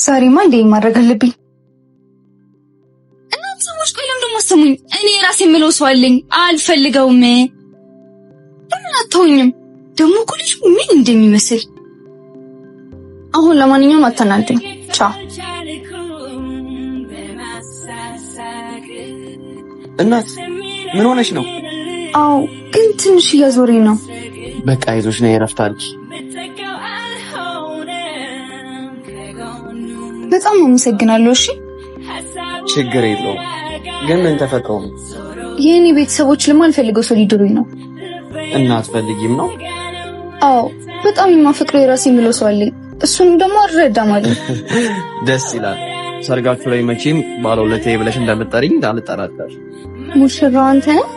ዛሬማ እንዴ ማድረግ አለብኝ። እናንተ ሰዎች ቆይ ለምን ደሞ አሰሙኝ? እኔ ራሴ የምለው ሰው አለኝ። አልፈልገውም። ለምን አትተውኝም? ደሞ እኮ ልጅ ምን እንደሚመስል። አሁን ለማንኛውም አተናንተኝ። ቻው። እናት ምን ሆነሽ ነው? አው ግን ትንሽ እያዞረኝ ነው። በቃ አይዞሽ ነይ እረፍት አድርጊ። በጣም አመሰግናለሁ። እሺ ችግር የለውም። ግን ምን ተፈጥሮ ነው? የኔ ቤተሰቦች ለማልፈልገው ሰው ሊድሩኝ ነው። እና አትፈልጊም ነው? አዎ በጣም የማፈቅረው የራሴ የምለው ሰው አለኝ። እሱን ደግሞ አልረዳም አለኝ። ደስ ይላል። ሰርጋችሁ ላይ መቼም ባለውለቴ ብለሽ እንደምትጠሪኝ አልጠራጠር። ሙሽራው አንተ ነህ?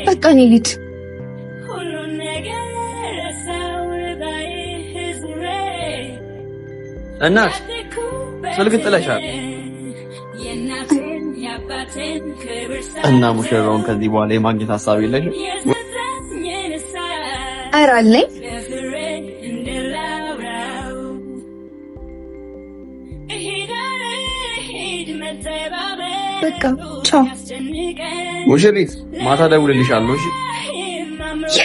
በቃ እኔ ልሂድ። እናት ስልክ ጥለሻል። እና ሙሽራውን ከዚህ በኋላ የማግኘት ሀሳብ የለሽም? ኧረ አለኝ። በቃ ቻው። ሙሽሪት ማታ ደውልልሻለሁ። እሺ